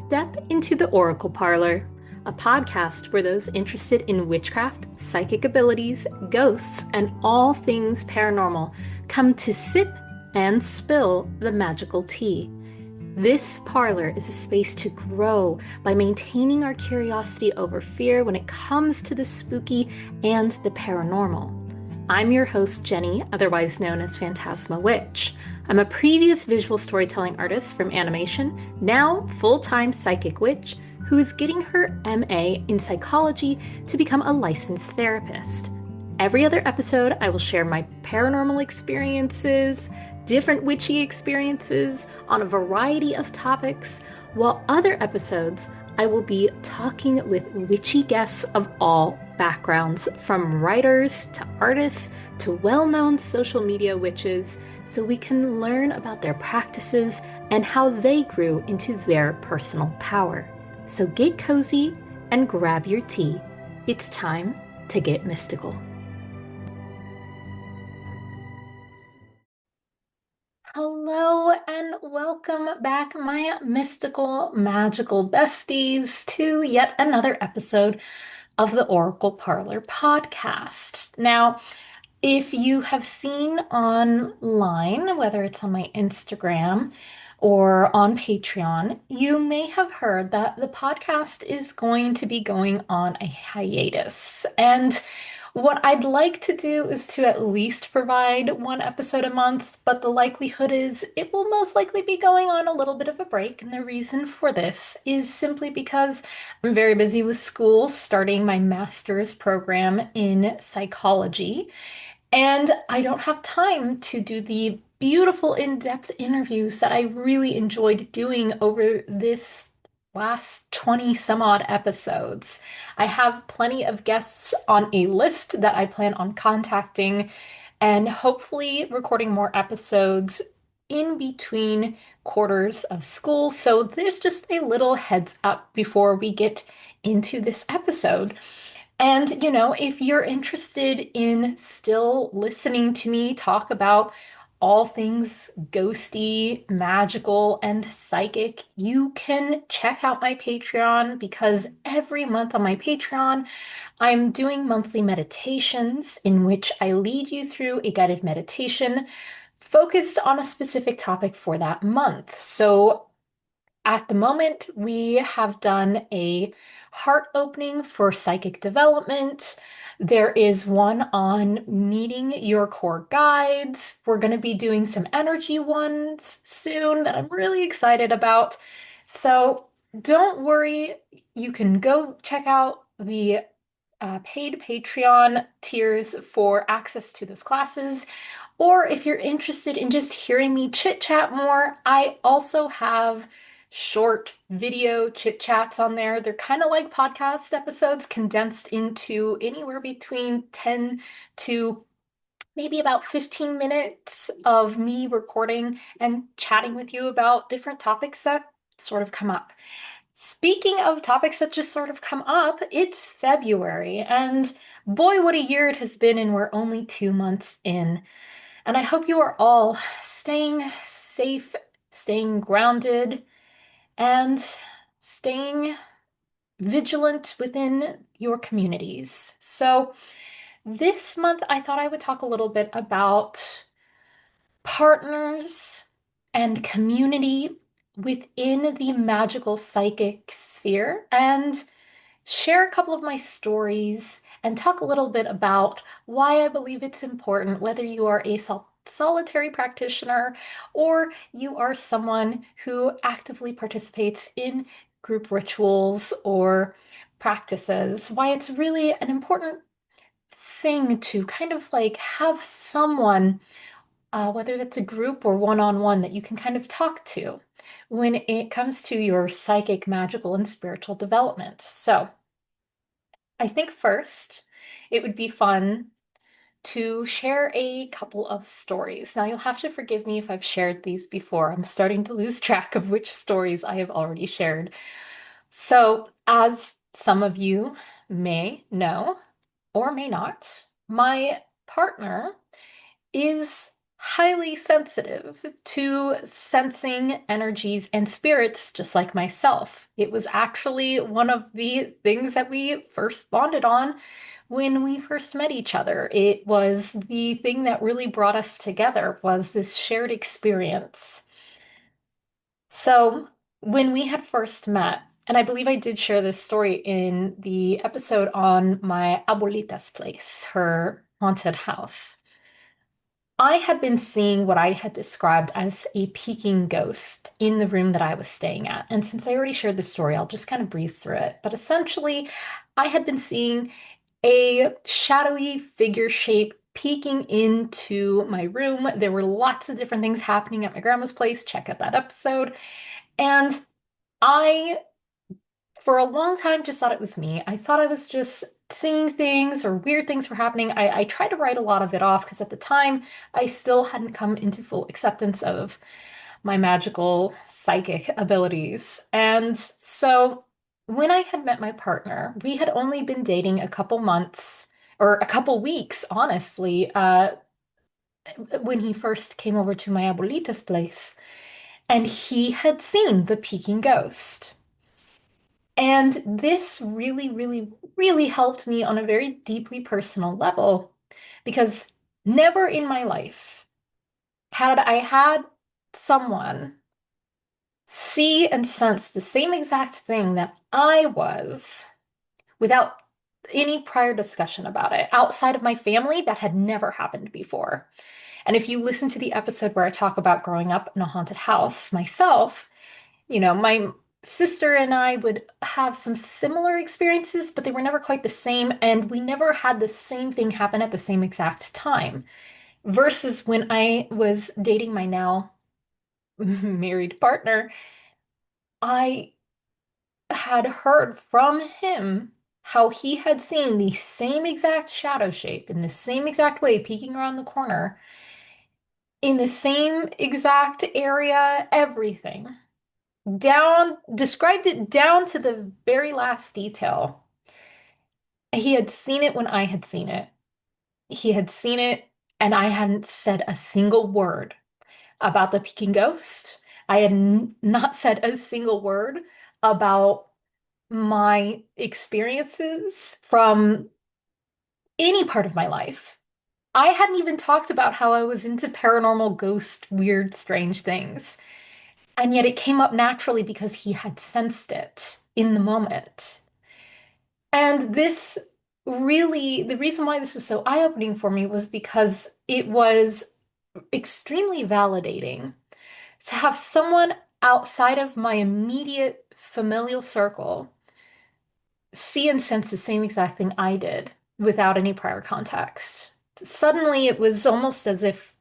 Step into the Oracle Parlor, a podcast where those interested in witchcraft, psychic abilities, ghosts, and all things paranormal come to sip and spill the magical tea. This parlor is a space to grow by maintaining our curiosity over fear when it comes to the spooky and the paranormal. I'm your host, Jenny, otherwise known as Fantasma Witch. I'm a previous visual storytelling artist from animation, now full-time psychic witch, who is getting her MA in psychology to become a licensed therapist. Every other episode, I will share my paranormal experiences, different witchy experiences on a variety of topics, while other episodes, I will be talking with witchy guests of all backgrounds, from writers to artists to well-known social media witches, so we can learn about their practices and how they grew into their personal power. So get cozy and grab your tea. It's time to get mystical. Hello and welcome back, my mystical, magical besties, to yet another episode of the Oracle Parlor podcast. Now, if you have seen online, whether it's on my Instagram or on Patreon, you may have heard that the podcast is going to be going on a hiatus. And what I'd like to do is to at least provide one episode a month, but the likelihood is it will most likely be going on a little bit of a break. And the reason for this is simply because I'm very busy with school, starting my master's program in psychology. And I don't have time to do the beautiful in-depth interviews that I really enjoyed doing over this last 20 some odd episodes. I have plenty of guests on a list that I plan on contacting and hopefully recording more episodes in between quarters of school. So there's just a little heads up before we get into this episode. And, if you're interested in still listening to me talk about all things ghosty, magical, and psychic, you can check out my Patreon because every month on my Patreon, I'm doing monthly meditations in which I lead you through a guided meditation focused on a specific topic for that month. So at the moment, we have done a heart opening for psychic development. There is one on meeting your core guides. We're going to be doing some energy ones soon that I'm really excited about. So don't worry, you can go check out the paid Patreon tiers for access to those classes. Or if you're interested in just hearing me chit chat more, I also have short video chit chats on there. They're kind of like podcast episodes condensed into anywhere between 10 to maybe about 15 minutes of me recording and chatting with you about different topics that sort of come up. Speaking of topics that just sort of come up, it's February, and boy, what a year it has been, and we're only 2 months in. And I hope you are all staying safe, staying grounded, and staying vigilant within your communities. So, this month I thought I would talk a little bit about partners and community within the magical psychic sphere and share a couple of my stories and talk a little bit about why I believe it's important, whether you are a solitary practitioner or you are someone who actively participates in group rituals or practices, why it's really an important thing to kind of like have someone, whether that's a group or one-on-one, that you can kind of talk to when it comes to your psychic, magical, and spiritual development. So, I think first it would be fun to share a couple of stories. Now, you'll have to forgive me if I've shared these before. I'm starting to lose track of which stories I have already shared. So, as some of you may know or may not, my partner is highly sensitive to sensing energies and spirits, just like myself. It was actually one of the things that we first bonded on when we first met each other. It was the thing that really brought us together was this shared experience. So when we had first met, and I believe I did share this story in the episode on my abuelita's place, her haunted house. I had been seeing what I had described as a peeking ghost in the room that I was staying at. And since I already shared the story, I'll just kind of breeze through it. But essentially, I had been seeing a shadowy figure shape peeking into my room. There were lots of different things happening at my grandma's place. Check out that episode. And I for a long time just thought it was me. I thought I was just seeing things or weird things were happening. I tried to write a lot of it off because at the time I still hadn't come into full acceptance of my magical psychic abilities. And so when I had met my partner, we had only been dating a couple months or a couple weeks, honestly, when he first came over to my abuelita's place, and he had seen the peeking ghost. And this really, really, really helped me on a very deeply personal level because never in my life had I had someone see and sense the same exact thing that I was without any prior discussion about it. Outside of my family, that had never happened before. And if you listen to the episode where I talk about growing up in a haunted house myself, my sister and I would have some similar experiences, but they were never quite the same, and we never had the same thing happen at the same exact time. Versus when I was dating my now married partner, I had heard from him how he had seen the same exact shadow shape in the same exact way peeking around the corner in the same exact area, everything. Described it down to the very last detail. He had seen it when I had seen it. He had seen it, and I hadn't said a single word about the Peking ghost. I had not said a single word about my experiences from any part of my life. I hadn't even talked about how I was into paranormal, ghost, weird, strange things. And yet it came up naturally because he had sensed it in the moment. And this really, the reason why this was so eye-opening for me was because it was extremely validating to have someone outside of my immediate familial circle see and sense the same exact thing I did without any prior context. Suddenly, it was almost as if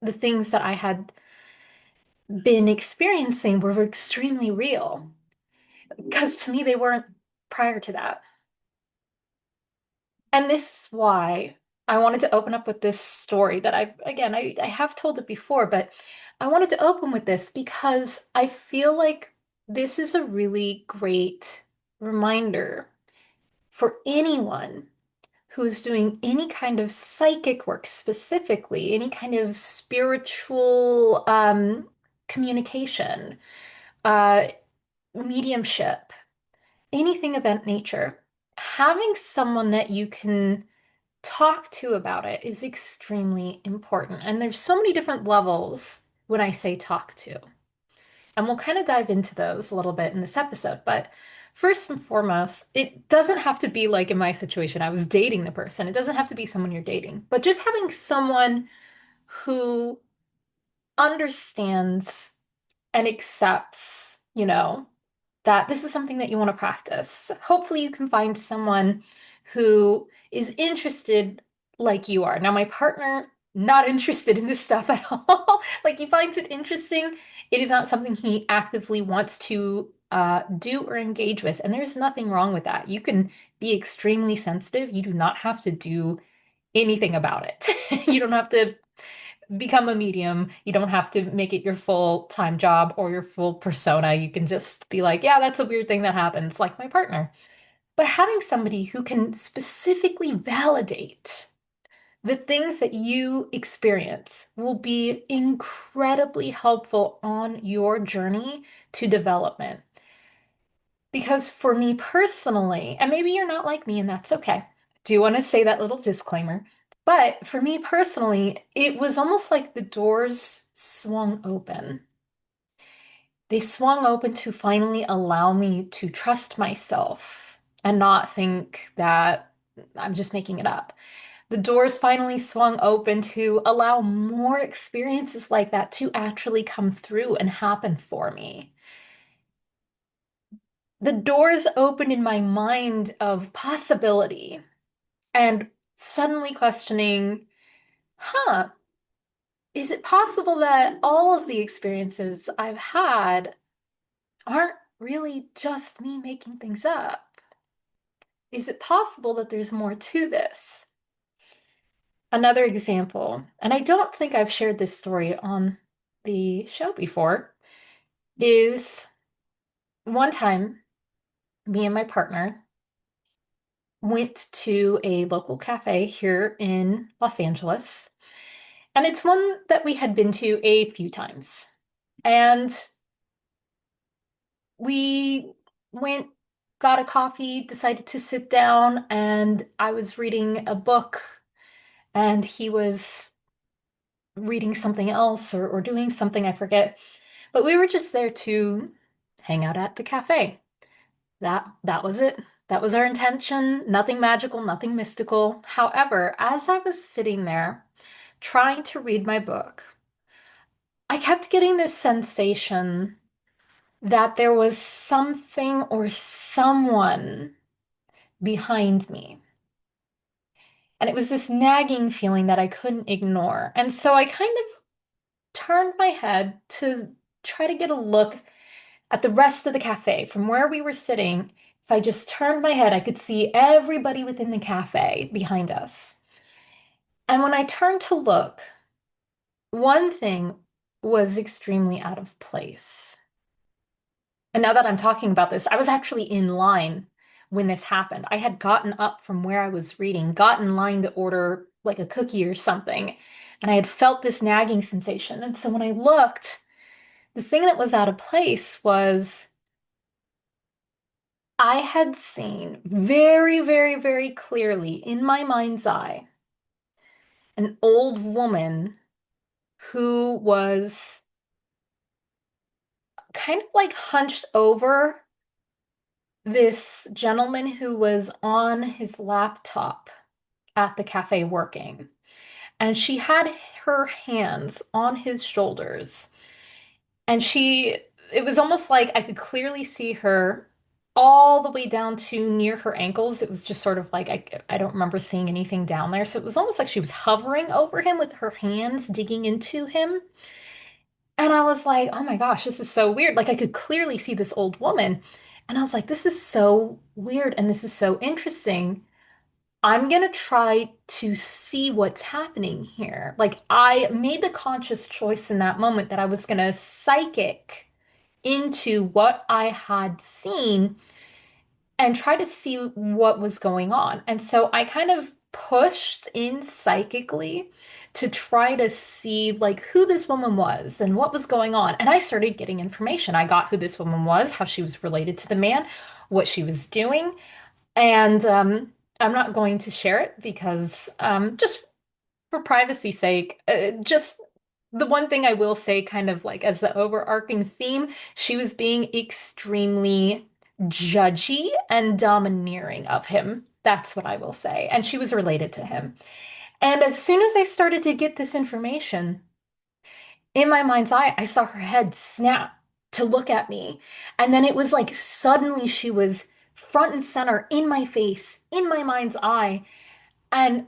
the things that I had been experiencing were extremely real, because to me, they weren't prior to that. And this is why I wanted to open up with this story that I have told it before, but I wanted to open with this because I feel like this is a really great reminder for anyone who's doing any kind of psychic work, specifically, any kind of spiritual communication, uh, mediumship, anything of that nature. Having someone that you can talk to about it is extremely important. And there's so many different levels when I say talk to. And we'll kind of dive into those a little bit in this episode. But first and foremost, it doesn't have to be like in my situation, I was dating the person. It doesn't have to be someone you're dating, but just having someone who understands and accepts, that this is something that you want to practice. Hopefully, you can find someone who is interested like you are. Now, my partner, not interested in this stuff at all. Like, he finds it interesting. It is not something he actively wants to do or engage with. And there's nothing wrong with that. You can be extremely sensitive. You do not have to do anything about it. You don't have to become a medium. You don't have to make it your full-time job or your full persona. You can just be like, yeah, that's a weird thing that happens, like my partner. But having somebody who can specifically validate The things that you experience will be incredibly helpful on your journey to development. Because for me personally, and maybe you're not like me, and that's okay. Do want to say that little disclaimer. But for me personally, it was almost like the doors swung open. They swung open to finally allow me to trust myself and not think that I'm just making it up. The doors finally swung open to allow more experiences like that to actually come through and happen for me. The doors opened in my mind of possibility and suddenly questioning, huh, is it possible that all of the experiences I've had aren't really just me making things up? Is it possible that there's more to this? Another example, and I don't think I've shared this story on the show before, is one time me and my partner went to a local cafe here in Los Angeles, and it's one that we had been to a few times. And we went, got a coffee, decided to sit down, and I was reading a book, and he was reading something else or doing something, I forget. But we were just there to hang out at the cafe. That was it. That was our intention. Nothing magical, nothing mystical. However, as I was sitting there trying to read my book, I kept getting this sensation that there was something or someone behind me. And it was this nagging feeling that I couldn't ignore. And so I kind of turned my head to try to get a look at the rest of the cafe from where we were sitting. If I just turned my head, I could see everybody within the cafe behind us. And when I turned to look, one thing was extremely out of place. And now that I'm talking about this, I was actually in line when this happened. I had gotten up from where I was reading, got in line to order like a cookie or something, and I had felt this nagging sensation. And so when I looked, the thing that was out of place was I had seen very, very, very clearly in my mind's eye an old woman who was kind of like hunched over this gentleman who was on his laptop at the cafe working. And she had her hands on his shoulders. And it was almost like I could clearly see her all the way down to near her ankles. It was just sort of like I don't remember seeing anything down there. So it was almost like she was hovering over him with her hands digging into him. And I was like, oh my gosh, this is so weird. Like I could clearly see this old woman. And I was like, this is so weird and this is so interesting. I'm gonna try to see what's happening here. Like I made the conscious choice in that moment that I was gonna psychic into what I had seen and try to see what was going on. And so I kind of pushed in psychically to try to see like who this woman was and what was going on. And I started getting information. I got who this woman was, how she was related to the man, what she was doing. And I'm not going to share it because just for privacy's sake, just the one thing I will say, kind of like as the overarching theme, she was being extremely judgy and domineering of him. That's what I will say. And she was related to him. And as soon as I started to get this information, in my mind's eye, I saw her head snap to look at me. And then it was like suddenly she was front and center in my face, in my mind's eye. And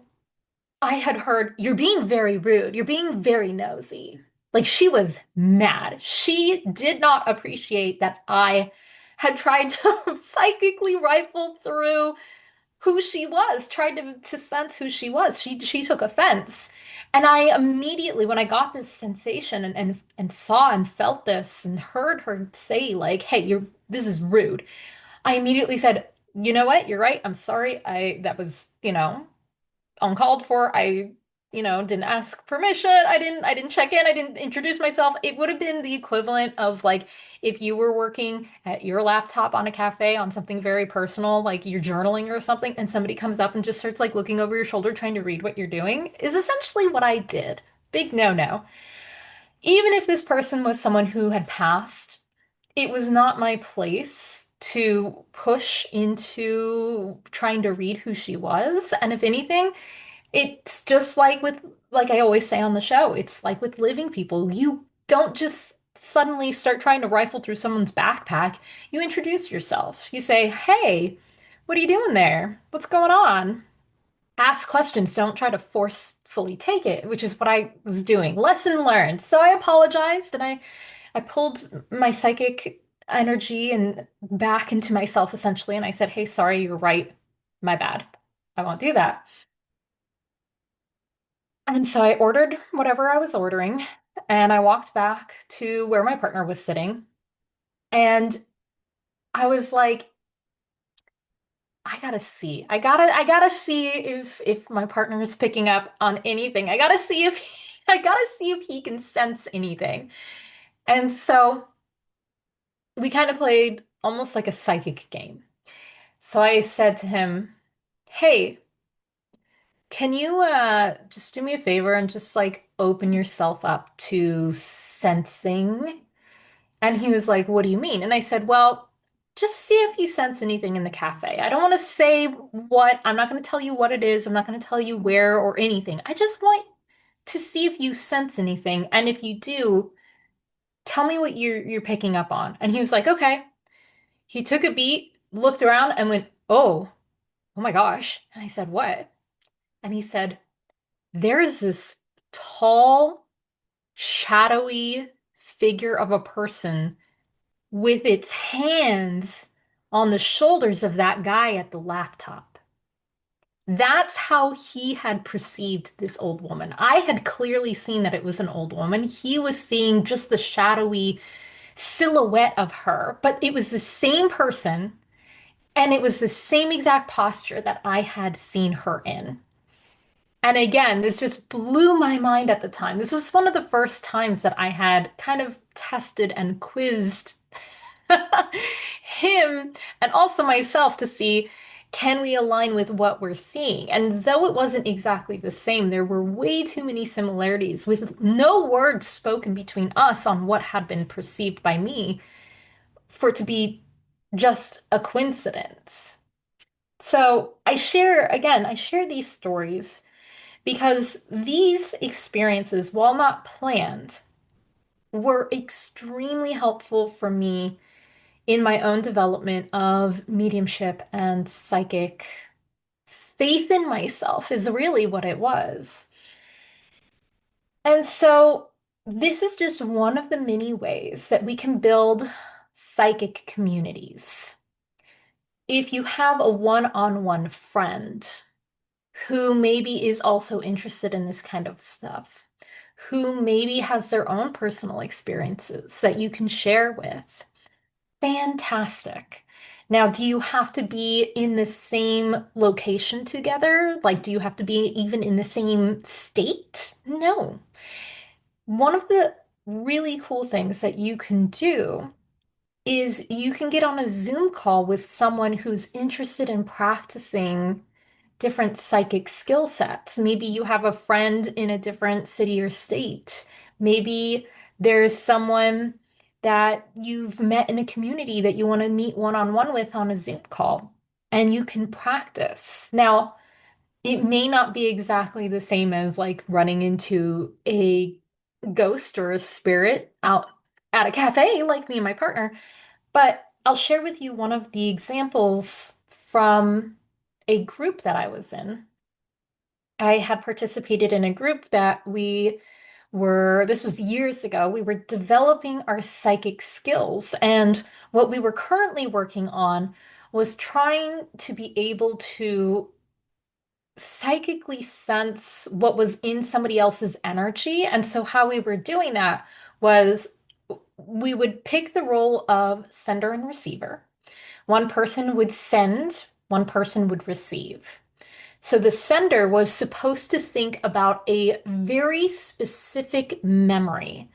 I had heard, "You're being very rude. You're being very nosy." Like she was mad. She did not appreciate that I had tried to psychically rifle through who she was, tried to sense who she was. She took offense. And I immediately, when I got this sensation and saw and felt this and heard her say, like, hey, this is rude, I immediately said, you know what? You're right. I'm sorry. That was, uncalled for. didn't ask permission. I didn't check in. I didn't introduce myself. It would have been the equivalent of like if you were working at your laptop on a cafe on something very personal, like you're journaling or something, and somebody comes up and just starts like looking over your shoulder trying to read what you're doing, is essentially what I did. Big no-no. Even if this person was someone who had passed, it was not my place to push into trying to read who she was. And if anything, it's just like I always say on the show, it's like with living people. You don't just suddenly start trying to rifle through someone's backpack. You introduce yourself. You say, "Hey, what are you doing there? What's going on?" Ask questions. Don't try to forcefully take it, which is what I was doing. Lesson learned. So I apologized and I pulled my psychic energy and back into myself essentially, and I said, "Hey, sorry, you're right. My bad. I won't do that." And so I ordered whatever I was ordering, and I walked back to where my partner was sitting. And I was like, I gotta see if my partner is picking up on anything. I gotta see if I gotta see if he can sense anything. And so we kind of played almost like a psychic game. So I said to him, "Hey, can you just do me a favor and just like open yourself up to sensing?" And he was like, "What do you mean?" And I said, "Well, just see if you sense anything in the cafe. I don't want to say what, I'm not going to tell you what it is. I'm not going to tell you where or anything. I just want to see if you sense anything. And if you do, tell me what you're picking up on." And he was like, "Okay." He took a beat, looked around, and went, oh my gosh." And I said, "What?" And he said, "There is this tall, shadowy figure of a person with its hands on the shoulders of that guy at the laptop." That's how he had perceived this old woman. I had clearly seen that it was an old woman. He was seeing just the shadowy silhouette of her, but it was the same person and it was the same exact posture that I had seen her in. And again, this just blew my mind at the time. This was one of the first times that I had kind of tested and quizzed him and also myself to see, can we align with what we're seeing? And though it wasn't exactly the same, there were way too many similarities with no words spoken between us on what had been perceived by me for it to be just a coincidence. So I share these stories because these experiences, while not planned, were extremely helpful for me in my own development of mediumship and psychic faith in myself is really what it was. And so this is just one of the many ways that we can build psychic communities. If you have a one-on-one friend who maybe is also interested in this kind of stuff, who maybe has their own personal experiences that you can share with, fantastic. Now, do you have to be in the same location together? Like, do you have to be even in the same state? No. One of the really cool things that you can do is you can get on a Zoom call with someone who's interested in practicing different psychic skill sets. Maybe you have a friend in a different city or state. Maybe there's someone that you've met in a community that you want to meet one-on-one with on a Zoom call, and you can practice. Now, it may not be exactly the same as like running into a ghost or a spirit out at a cafe like me and my partner, but I'll share with you one of the examples from a group that I was in. I had participated in a group that this was years ago, we were developing our psychic skills. And what we were currently working on was trying to be able to psychically sense what was in somebody else's energy. And so, how we were doing that was we would pick the role of sender and receiver. One person would send, one person would receive. So the sender was supposed to think about a very specific memory.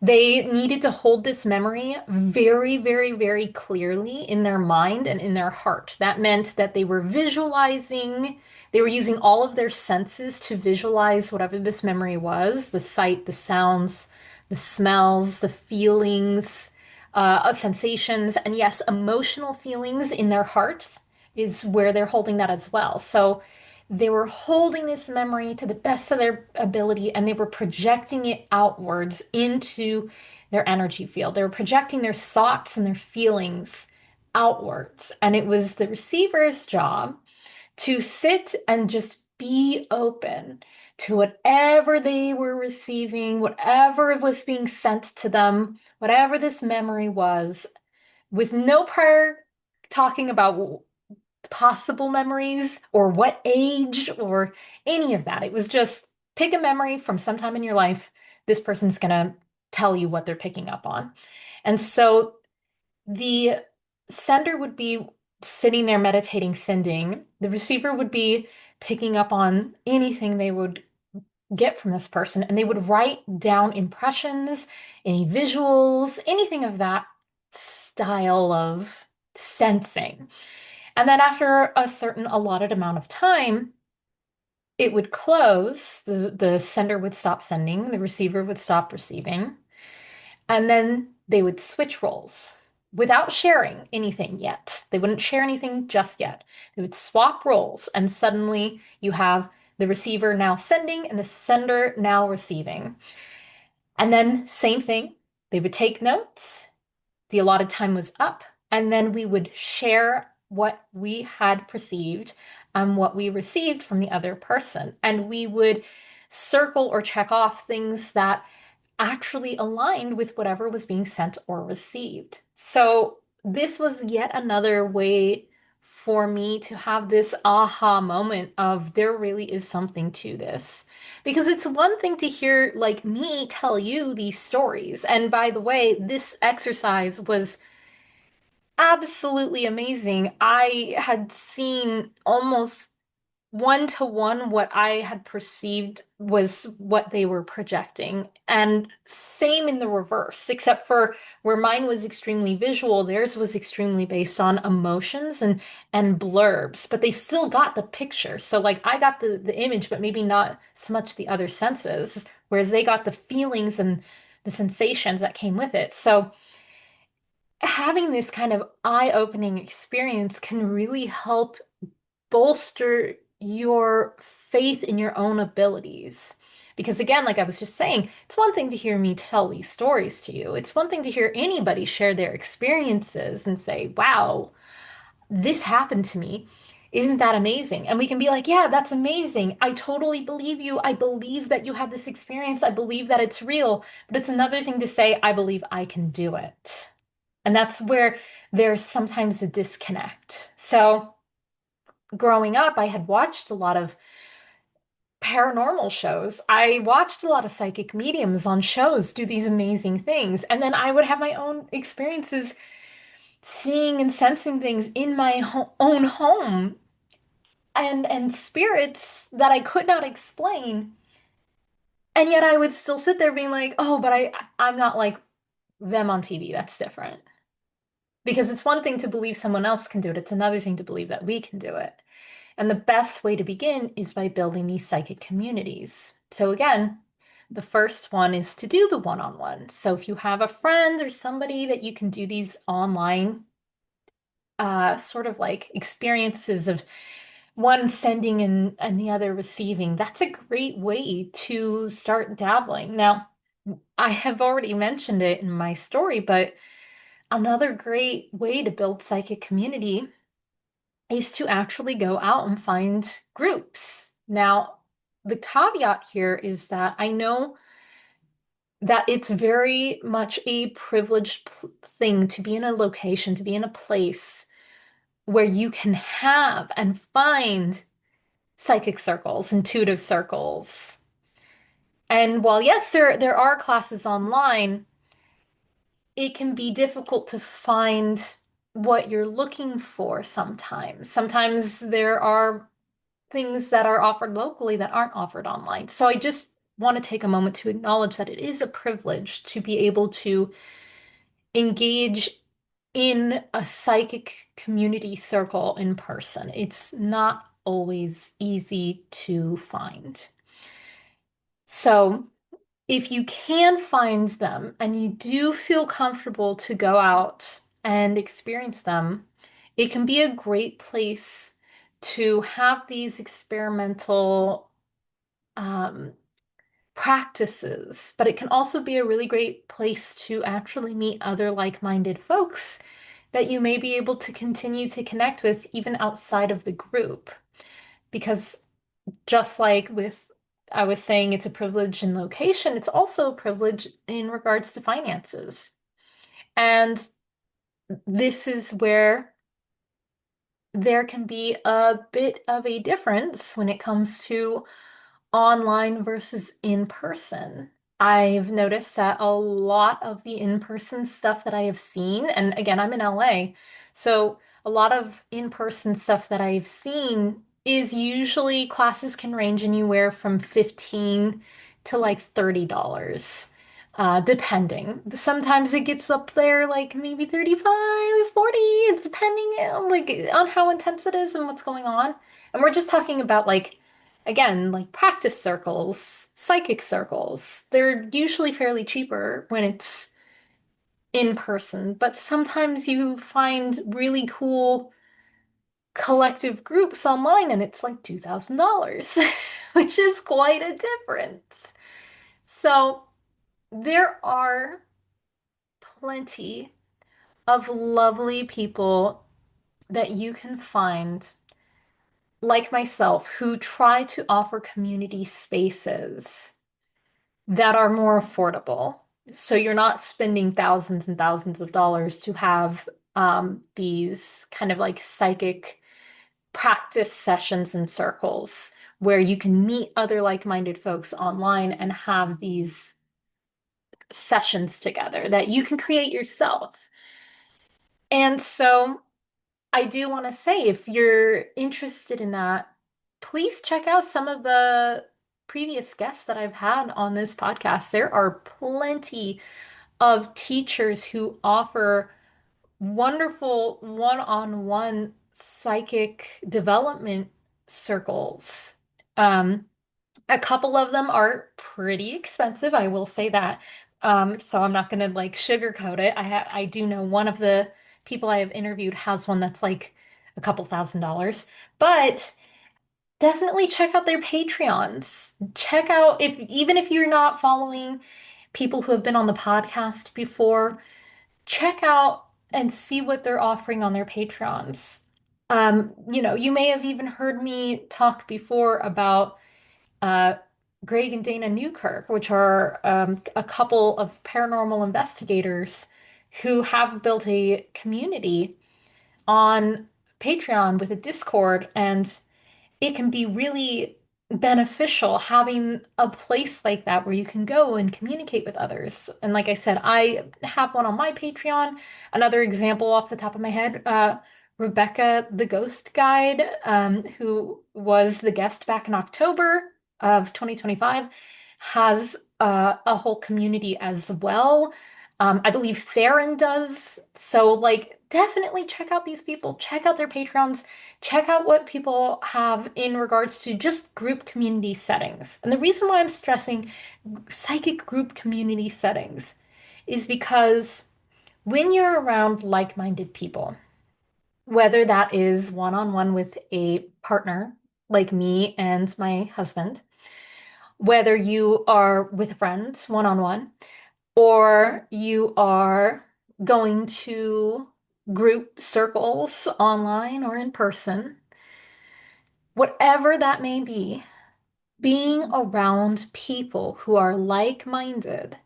They needed to hold this memory very, very, very clearly in their mind and in their heart. That meant that they were visualizing, they were using all of their senses to visualize whatever this memory was, the sight, the sounds, the smells, the feelings, sensations, and yes, emotional feelings in their hearts is where they're holding that as well. So they were holding this memory to the best of their ability and they were projecting it outwards into their energy field. They were projecting their thoughts and their feelings outwards. And it was the receiver's job to sit and just be open to whatever they were receiving, whatever was being sent to them, whatever this memory was, with no prior talking about possible memories or what age or any of that. It was just pick a memory from sometime in your life. This person's going to tell you what they're picking up on. And so the sender would be sitting there meditating, sending. The receiver would be picking up on anything they would get from this person, and they would write down impressions, any visuals, anything of that style of sensing. And then after a certain allotted amount of time, it would close. The sender would stop sending, the receiver would stop receiving, and then they would switch roles without sharing anything yet. They wouldn't share anything just yet. They would swap roles, and suddenly you have the receiver now sending and the sender now receiving. And then, same thing, they would take notes. The allotted time was up, and then we would share what we had perceived and what we received from the other person. And we would circle or check off things that actually aligned with whatever was being sent or received. So this was yet another way for me to have this aha moment of there really is something to this. Because it's one thing to hear like me tell you these stories. And by the way, this exercise was absolutely amazing. I had seen almost one to one what I had perceived was what they were projecting. And same in the reverse, except for where mine was extremely visual, theirs was extremely based on emotions and blurbs, but they still got the picture. So like I got the image, but maybe not so much the other senses, whereas they got the feelings and the sensations that came with it. So having this kind of eye-opening experience can really help bolster your faith in your own abilities. Because again, like I was just saying, it's one thing to hear me tell these stories to you. It's one thing to hear anybody share their experiences and say, wow, this happened to me. Isn't that amazing? And we can be like, yeah, that's amazing. I totally believe you. I believe that you had this experience. I believe that it's real. But it's another thing to say, I believe I can do it. And that's where there's sometimes a disconnect. So, growing up, I had watched a lot of paranormal shows. I watched a lot of psychic mediums on shows do these amazing things. And then I would have my own experiences seeing and sensing things in my own home and spirits that I could not explain. And yet I would still sit there being like, "Oh, but I'm not like them on TV. That's different." Because it's one thing to believe someone else can do it. It's another thing to believe that we can do it. And the best way to begin is by building these psychic communities. So, again, the first one is to do the one on one. So, if you have a friend or somebody that you can do these online sort of like experiences of one sending and the other receiving, that's a great way to start dabbling. Now, I have already mentioned it in my story, but another great way to build psychic community is to actually go out and find groups. Now, the caveat here is that I know that it's very much a privileged thing to be in a location, to be in a place where you can have and find psychic circles, intuitive circles. And while yes, there are classes online, it can be difficult to find what you're looking for sometimes. Sometimes there are things that are offered locally that aren't offered online. So I just want to take a moment to acknowledge that it is a privilege to be able to engage in a psychic community circle in person. It's not always easy to find. So if you can find them and you do feel comfortable to go out and experience them, it can be a great place to have these experimental um, practices, but it can also be a really great place to actually meet other like-minded folks that you may be able to continue to connect with even outside of the group. Because just like with, I was saying it's a privilege in location, it's also a privilege in regards to finances. And this is where there can be a bit of a difference when it comes to online versus in person. I've noticed that a lot of the in-person stuff that I have seen, and again, I'm in LA, so a lot of in-person stuff that I've seen is usually classes can range anywhere from 15 to like $30, depending. Sometimes it gets up there like maybe 35, 40. It's depending on like on how intense it is and what's going on. And we're just talking about like again, like practice circles, psychic circles, they're usually fairly cheaper when it's in person, but sometimes you find really cool collective groups online and it's like $2,000, which is quite a difference. So there are plenty of lovely people that you can find, like myself, who try to offer community spaces that are more affordable. So you're not spending thousands and thousands of dollars to have these kind of like psychic practice sessions and circles where you can meet other like-minded folks online and have these sessions together that you can create yourself. And so I do want to say, if you're interested in that, please check out some of the previous guests that I've had on this podcast. There are plenty of teachers who offer wonderful one-on-one psychic development circles. Um, a couple of them are pretty expensive, I will say that. So I'm not gonna like sugarcoat it. I do know one of the people I have interviewed has one that's like a couple $1,000s. But definitely check out their Patreons. Check out if even if you're not following people who have been on the podcast before, check out and see what they're offering on their Patreons. You may have even heard me talk before about uh, Greg and Dana Newkirk, which are a couple of paranormal investigators who have built a community on Patreon with a Discord, and it can be really beneficial having a place like that where you can go and communicate with others. And like I said, I have one on my Patreon. Another example off the top of my head, Rebecca, the Ghost Guide, who was the guest back in October of 2025, has a whole community as well. I believe Theron does. So, like, definitely check out these people, check out their Patreons, check out what people have in regards to just group community settings. And the reason why I'm stressing psychic group community settings is because when you're around like-minded people, whether that is one-on-one with a partner like me and my husband, whether you are with a friend one-on-one, or you are going to group circles online or in person, whatever that may be, being around people who are like-minded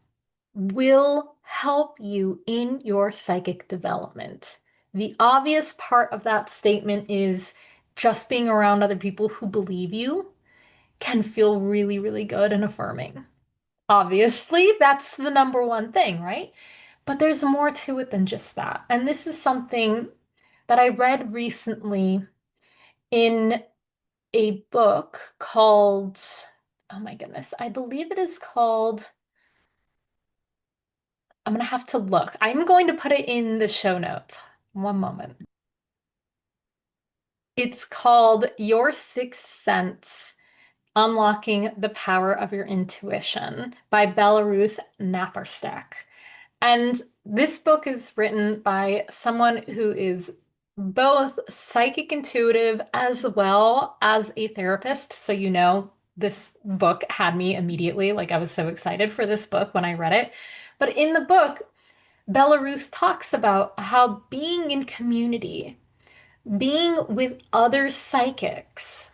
will help you in your psychic development. The obvious part of that statement is just being around other people who believe you can feel really, really good and affirming. Obviously, that's the number one thing, right? But there's more to it than just that. And this is something that I read recently in a book called, oh my goodness, I believe it is called, I'm gonna have to look. I'm going to put it in the show notes. One moment. It's called Your Sixth Sense: Unlocking the Power of Your Intuition by Bella Ruth Naparstek. And this book is written by someone who is both psychic intuitive as well as a therapist. So, this book had me immediately. Like, I was so excited for this book when I read it. But in the book, Bella Ruth talks about how being in community, being with other psychics,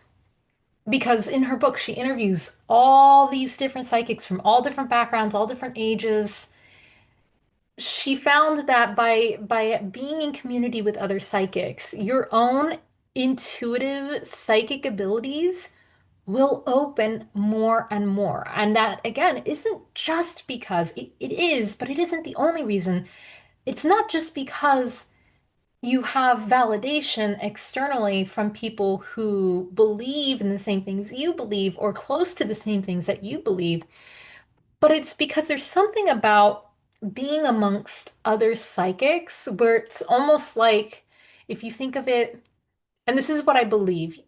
because in her book, she interviews all these different psychics from all different backgrounds, all different ages. She found that by being in community with other psychics, your own intuitive psychic abilities will open more and more. And that, again, isn't just because it is, but it isn't the only reason. It's not just because you have validation externally from people who believe in the same things you believe or close to the same things that you believe, but it's because there's something about being amongst other psychics where it's almost like, if you think of it, and this is what I believe,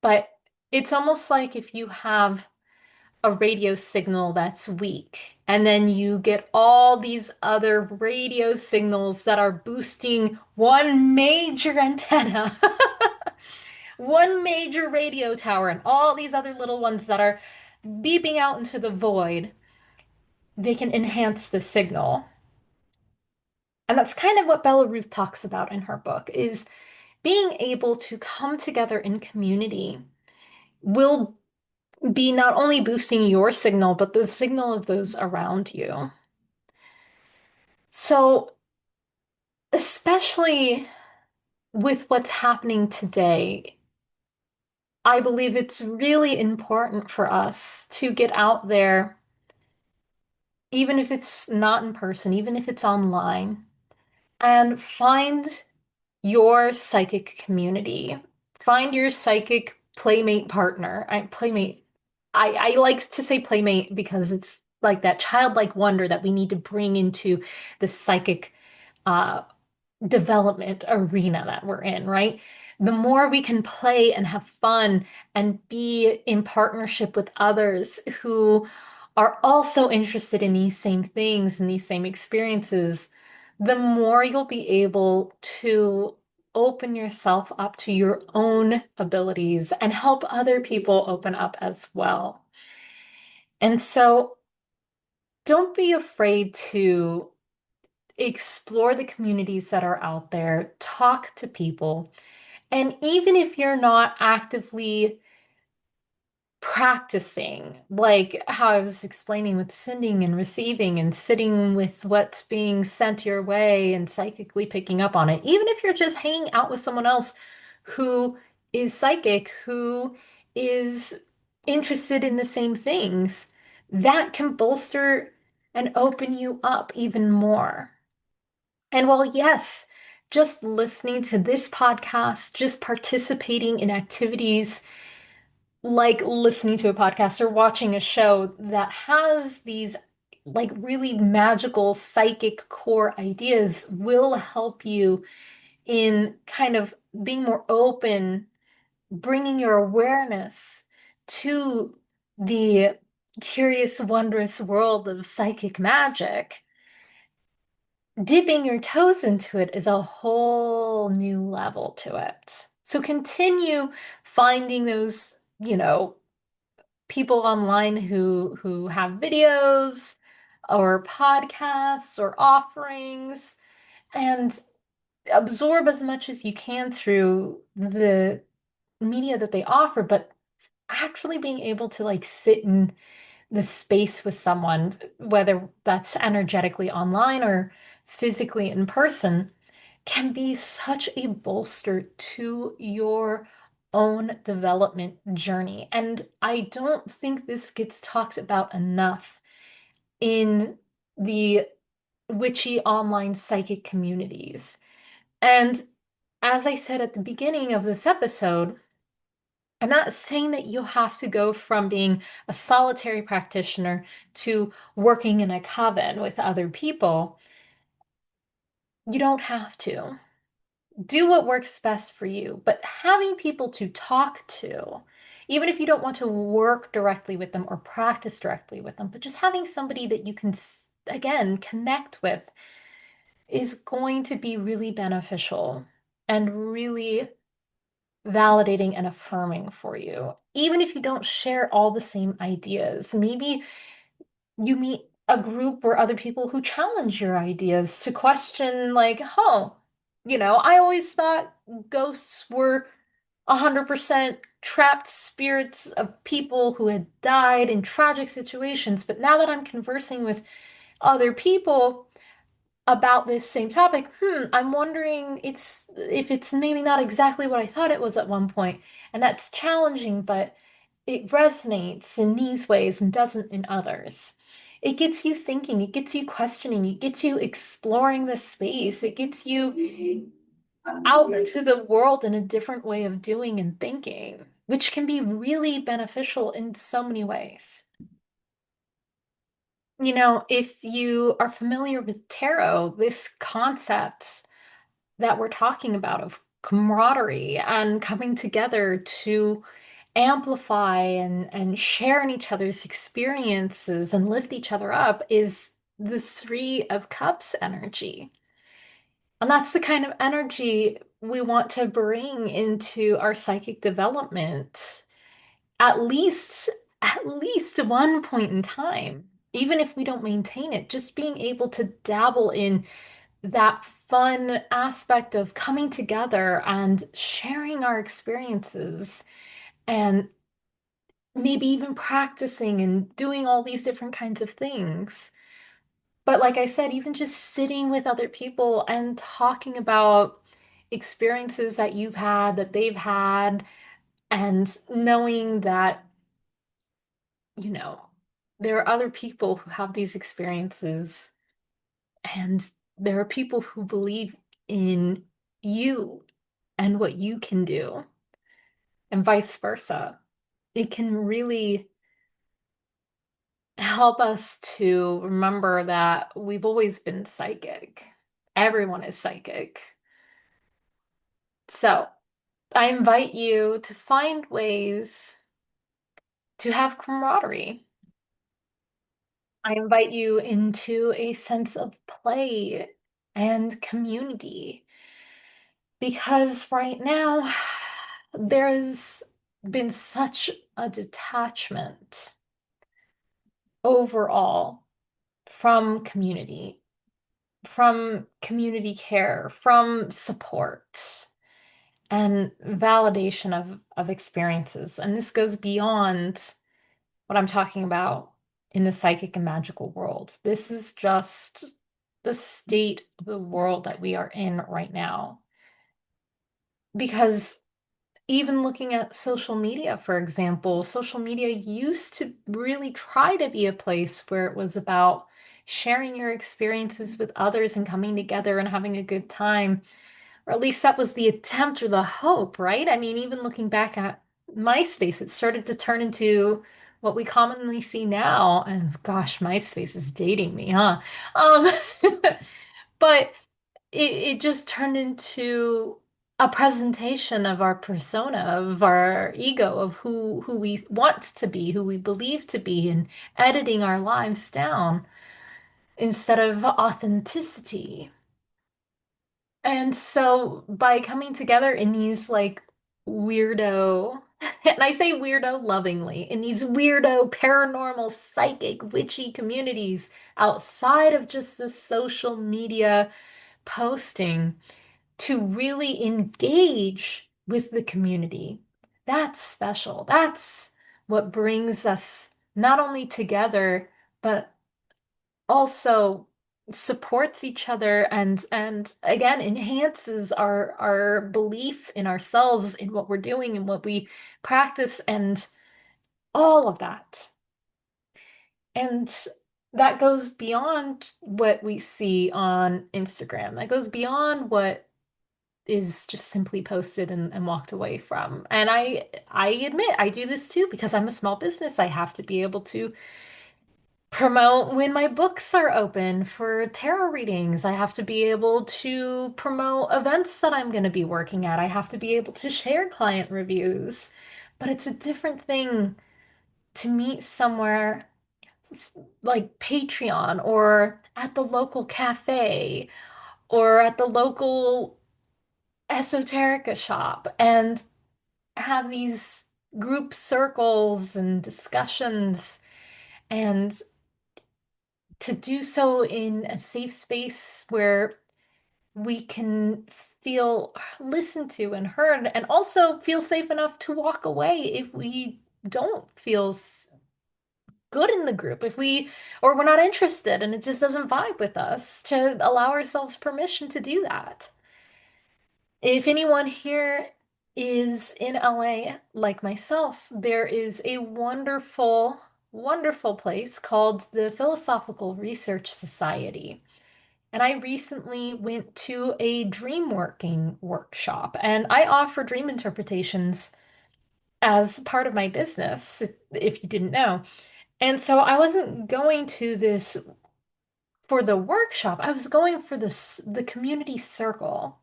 but it's almost like if you have a radio signal that's weak, and then you get all these other radio signals that are boosting one major antenna, one major radio tower, and all these other little ones that are beeping out into the void, they can enhance the signal. And that's kind of what Bella Ruth talks about in her book, is being able to come together in community will be not only boosting your signal, but the signal of those around you. So, especially with what's happening today, I believe it's really important for us to get out there, even if it's not in person, even if it's online, and find your psychic community. Find your psychic playmate partner. I like to say playmate because it's like that childlike wonder that we need to bring into the psychic uh, development arena that we're in, right? The more we can play and have fun and be in partnership with others who are also interested in these same things and these same experiences, the more you'll be able to open yourself up to your own abilities and help other people open up as well. And so don't be afraid to explore the communities that are out there, talk to people. And even if you're not actively practicing, like how I was explaining with sending and receiving and sitting with what's being sent your way and psychically picking up on it, even if you're just hanging out with someone else who is psychic, who is interested in the same things, that can bolster and open you up even more. And while, yes, just listening to this podcast, just participating in activities like listening to a podcast or watching a show that has these like really magical psychic core ideas will help you in kind of being more open, bringing your awareness to the curious, wondrous world of psychic magic. Dipping your toes into it is a whole new level to it. So continue finding those, people online who have videos or podcasts or offerings and absorb as much as you can through the media that they offer, but actually being able to like sit in the space with someone, whether that's energetically online or physically in person, can be such a bolster to your own development journey. And I don't think this gets talked about enough in the witchy online psychic communities. And as I said at the beginning of this episode, I'm not saying that you have to go from being a solitary practitioner to working in a coven with other people. You don't have to. Do what works best for you, but having people to talk to, even if you don't want to work directly with them or practice directly with them, but just having somebody that you can, again, connect with is going to be really beneficial and really validating and affirming for you. Even if you don't share all the same ideas, maybe you meet a group or other people who challenge your ideas to question, like, oh, I always thought ghosts were 100% trapped spirits of people who had died in tragic situations. But now that I'm conversing with other people about this same topic, I'm wondering if it's maybe not exactly what I thought it was at one point. And that's challenging, but it resonates in these ways and doesn't in others. It gets you thinking, it gets you questioning, it gets you exploring the space, it gets you out into the world in a different way of doing and thinking, which can be really beneficial in so many ways. If you are familiar with tarot, this concept that we're talking about of camaraderie and coming together to amplify and share in each other's experiences and lift each other up is the Three of Cups energy. And that's the kind of energy we want to bring into our psychic development at least at least one point in time. Even if we don't maintain it, just being able to dabble in that fun aspect of coming together and sharing our experiences and maybe even practicing and doing all these different kinds of things. But like I said, even just sitting with other people and talking about experiences that you've had, that they've had, and knowing that, you know, there are other people who have these experiences, and there are people who believe in you and what you can do, and vice versa. It can really help us to remember that we've always been psychic. Everyone is psychic. So I invite you to find ways to have camaraderie. I invite you into a sense of play and community because right now there's been such a detachment overall from community care, from support and validation of experiences. And this goes beyond what I'm talking about in the psychic and magical world. This is just the state of the world that we are in right now. Because even looking at social media, for example, social media used to really try to be a place where it was about sharing your experiences with others and coming together and having a good time. Or at least that was the attempt or the hope, right? I mean, even looking back at MySpace, it started to turn into what we commonly see now. And gosh, MySpace is dating me, huh? Um, but it just turned into a presentation of our persona, of our ego, of who we want to be, who we believe to be, and editing our lives down instead of authenticity. And so by coming together in these like weirdo, and I say weirdo lovingly, in these weirdo paranormal psychic witchy communities outside of just the social media posting to really engage with the community, that's special. That's what brings us not only together, but also supports each other and again enhances our belief in ourselves, in what we're doing and what we practice and all of that. And that goes beyond what we see on Instagram. That goes beyond what is just simply posted and walked away from. And I admit I do this too because I'm a small business. I have to be able to promote when my books are open for tarot readings. I have to be able to promote events that I'm going to be working at. I have to be able to share client reviews. But it's a different thing to meet somewhere like Patreon or at the local cafe or at the local esoterica shop and have these group circles and discussions, and to do so in a safe space where we can feel listened to and heard, and also feel safe enough to walk away if we don't feel good in the group, if we or we're not interested and it just doesn't vibe with us, to allow ourselves permission to do that. If anyone here is in LA like myself, there is a wonderful, wonderful place called the Philosophical Research Society. And I recently went to a dream working workshop, and I offer dream interpretations as part of my business, if you didn't know. And so I wasn't going to this for the workshop. I was going for the community circle.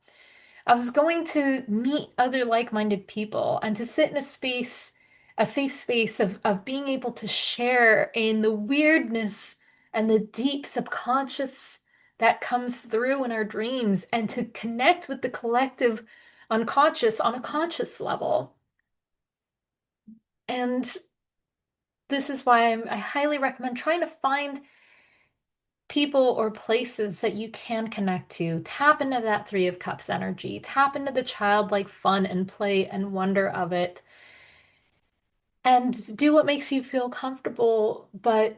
I was going to meet other like-minded people and to sit in a space, a safe space of being able to share in the weirdness and the deep subconscious that comes through in our dreams, and to connect with the collective unconscious on a conscious level. And this is why I highly recommend trying to find people or places that you can connect to. Tap into that Three of Cups energy. Tap into the childlike fun and play and wonder of it. And do what makes you feel comfortable, but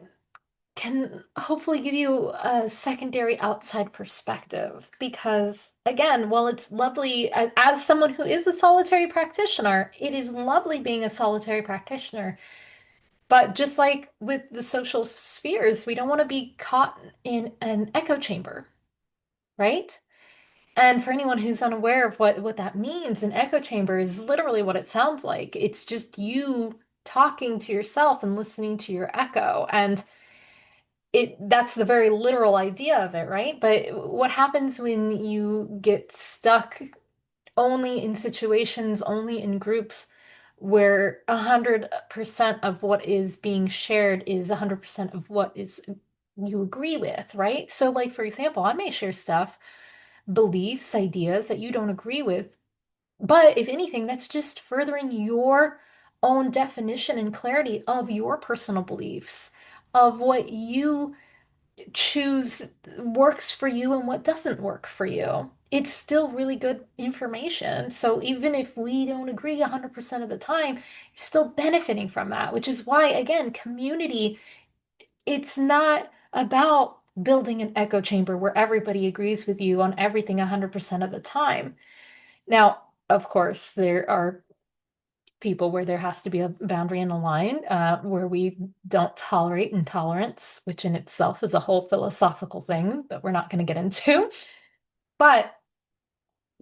can hopefully give you a secondary outside perspective. Because, again, while it's lovely, as someone who is a solitary practitioner, it is lovely being a solitary practitioner. But just like with the social spheres, we don't want to be caught in an echo chamber, right? And for anyone who's unaware of what that means, an echo chamber is literally what it sounds like. It's just you talking to yourself and listening to your echo. And that's the very literal idea of it, right? But what happens when you get stuck only in situations, only in groups where 100% of what is being shared is 100% of what is you agree with, right? So, like, for example, I may share stuff, beliefs, ideas that you don't agree with, but if anything, that's just furthering your own definition and clarity of your personal beliefs, of what you choose works for you and what doesn't work for you. It's still really good information. So even if we don't agree 100% of the time, you're still benefiting from that, which is why, again, community, it's not about building an echo chamber where everybody agrees with you on everything 100% of the time. Now, of course, there are people where there has to be a boundary and a line, where we don't tolerate intolerance, which in itself is a whole philosophical thing that we're not going to get into. But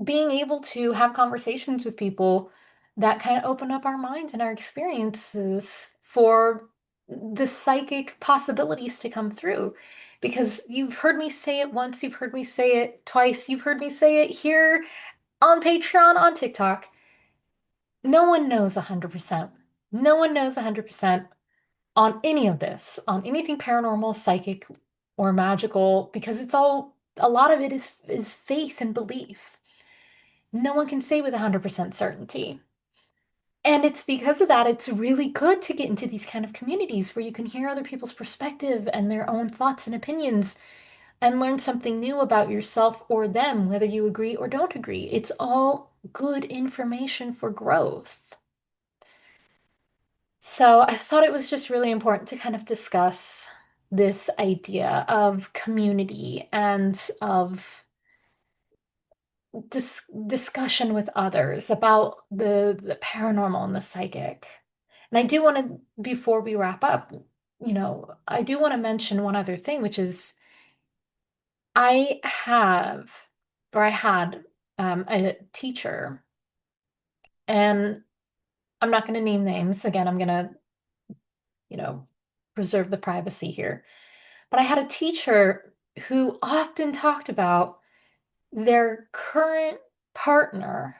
being able to have conversations with people that kind of open up our minds and our experiences for the psychic possibilities to come through. Because you've heard me say it once, you've heard me say it twice, you've heard me say it here on Patreon, on TikTok. No one knows 100%. No one knows 100% on any of this, on anything paranormal, psychic, or magical, because it's all, a lot of it is faith and belief. No one can say with 100% certainty. And it's because of that, it's really good to get into these kind of communities where you can hear other people's perspective and their own thoughts and opinions and learn something new about yourself or them, whether you agree or don't agree. It's all good information for growth. So I thought it was just really important to kind of discuss this idea of community and of discussion with others about the paranormal and the psychic. And I do want to, before we wrap up, I do want to mention one other thing, which is I have, or I had a teacher, and I'm not going to name names. Again, I'm going to, you know, preserve the privacy here. But I had a teacher who often talked about their current partner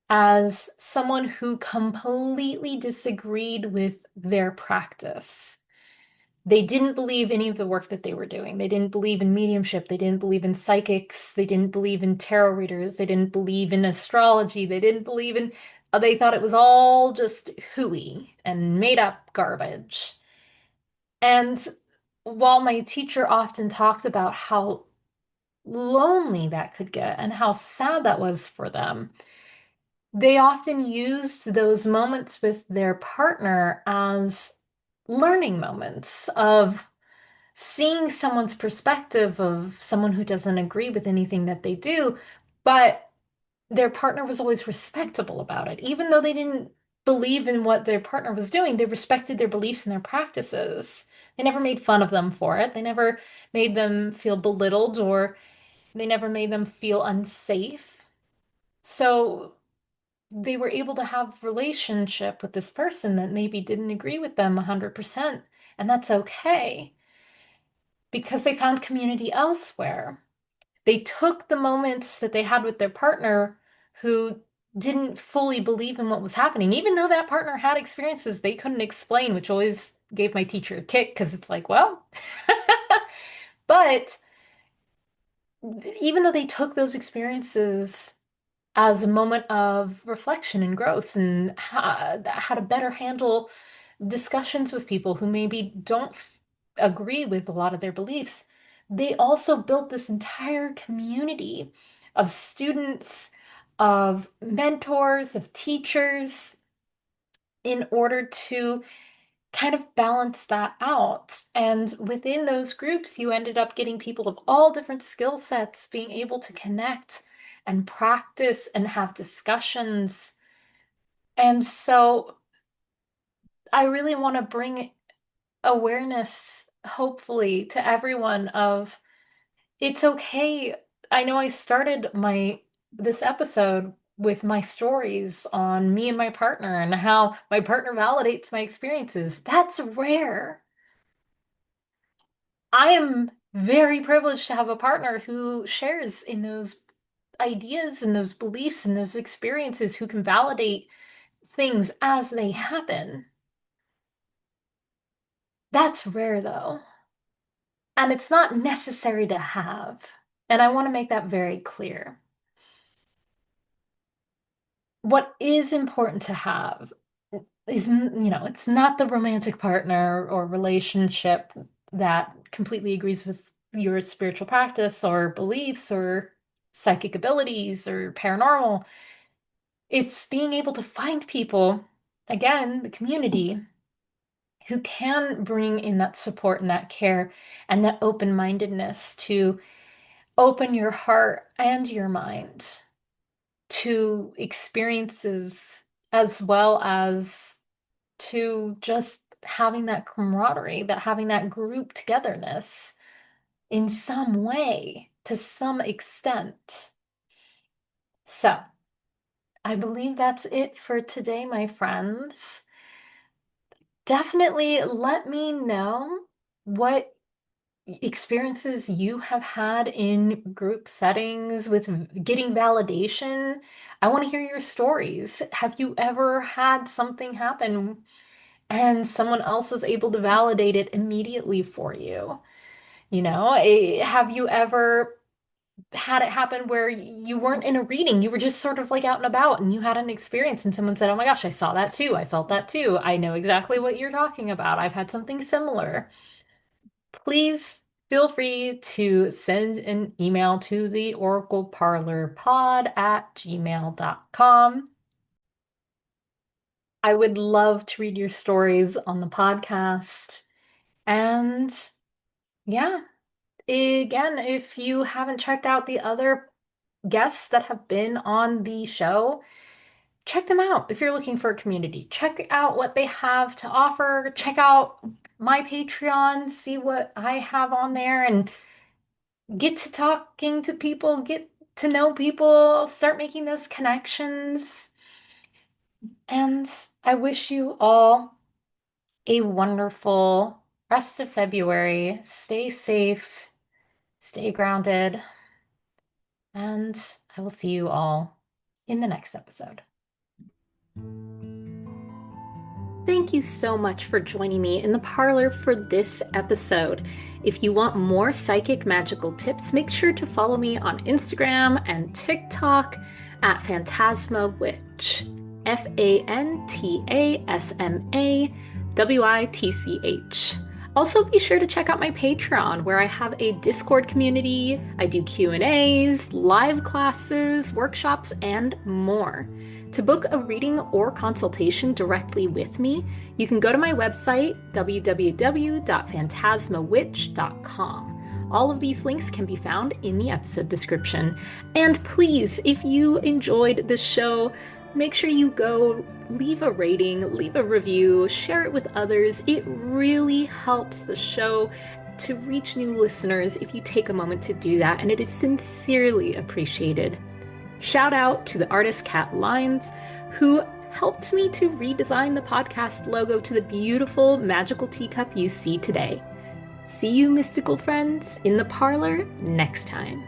as someone who completely disagreed with their practice. They didn't believe any of the work that they were doing. They didn't believe in mediumship. They didn't believe in psychics. They didn't believe in tarot readers. They didn't believe in astrology. They didn't believe in, they thought it was all just hooey and made up garbage. And while my teacher often talked about how lonely that could get and how sad that was for them, they often used those moments with their partner as learning moments of seeing someone's perspective of someone who doesn't agree with anything that they do, but their partner was always respectable about it. Even though they didn't believe in what their partner was doing, they respected their beliefs and their practices. They never made fun of them for it. They never made them feel belittled or they never made them feel unsafe. So they were able to have relationship with this person that maybe didn't agree with them 100%, and that's okay because they found community elsewhere. They took the moments that they had with their partner who didn't fully believe in what was happening, even though that partner had experiences they couldn't explain, which always gave my teacher a kick because it's like, well, but even though they took those experiences as a moment of reflection and growth and how to better handle discussions with people who maybe don't agree with a lot of their beliefs. They also built this entire community of students, of mentors, of teachers in order to kind of balance that out. And within those groups, you ended up getting people of all different skill sets being able to connect and practice and have discussions. And so I really want to bring awareness, hopefully, to everyone of it's okay. I know I started my this episode with my stories on me and my partner and how my partner validates my experiences. That's rare. I am very privileged to have a partner who shares in those ideas and those beliefs and those experiences, who can validate things as they happen. That's rare though. And it's not necessary to have. And I want to make that very clear. What is important to have is, it's not the romantic partner or relationship that completely agrees with your spiritual practice or beliefs or psychic abilities or paranormal. It's being able to find people, again, the community, who can bring in that support and that care and that open-mindedness to open your heart and your mind to experiences as well as to just having that camaraderie, that having that group togetherness in some way, to some extent. So, I believe that's it for today, my friends. Definitely let me know what experiences you have had in group settings with getting validation. I want to hear your stories. Have you ever had something happen and someone else was able to validate it immediately for you? Have you ever had it happen where you weren't in a reading, you were just sort of like out and about and you had an experience and someone said, "Oh my gosh, I saw that too. I felt that too. I know exactly what you're talking about. I've had something similar." Please feel free to send an email to the oracleparlorpod@gmail.com. I would love to read your stories on the podcast. And yeah, again, if you haven't checked out the other guests that have been on the show, check them out if you're looking for a community. Check out what they have to offer. Check out my Patreon, see what I have on there, and get to talking to people, get to know people, start making those connections. And I wish you all a wonderful rest of February. Stay safe, stay grounded, and I will see you all in the next episode. Thank you so much for joining me in the parlor for this episode. If you want more psychic magical tips, make sure to follow me on Instagram and TikTok at Fantasma Witch. FANTASMAWITCH. Also, be sure to check out my Patreon, where I have a Discord community. I do Q&As, live classes, workshops, and more. To book a reading or consultation directly with me, you can go to my website, www.phantasmawitch.com. All of these links can be found in the episode description. And please, if you enjoyed this show, make sure you go leave a rating, leave a review, share it with others. It really helps the show to reach new listeners if you take a moment to do that, and it is sincerely appreciated. Shout out to the artist Cat Lines, who helped me to redesign the podcast logo to the beautiful magical teacup you see today. See you, mystical friends, in the parlor next time.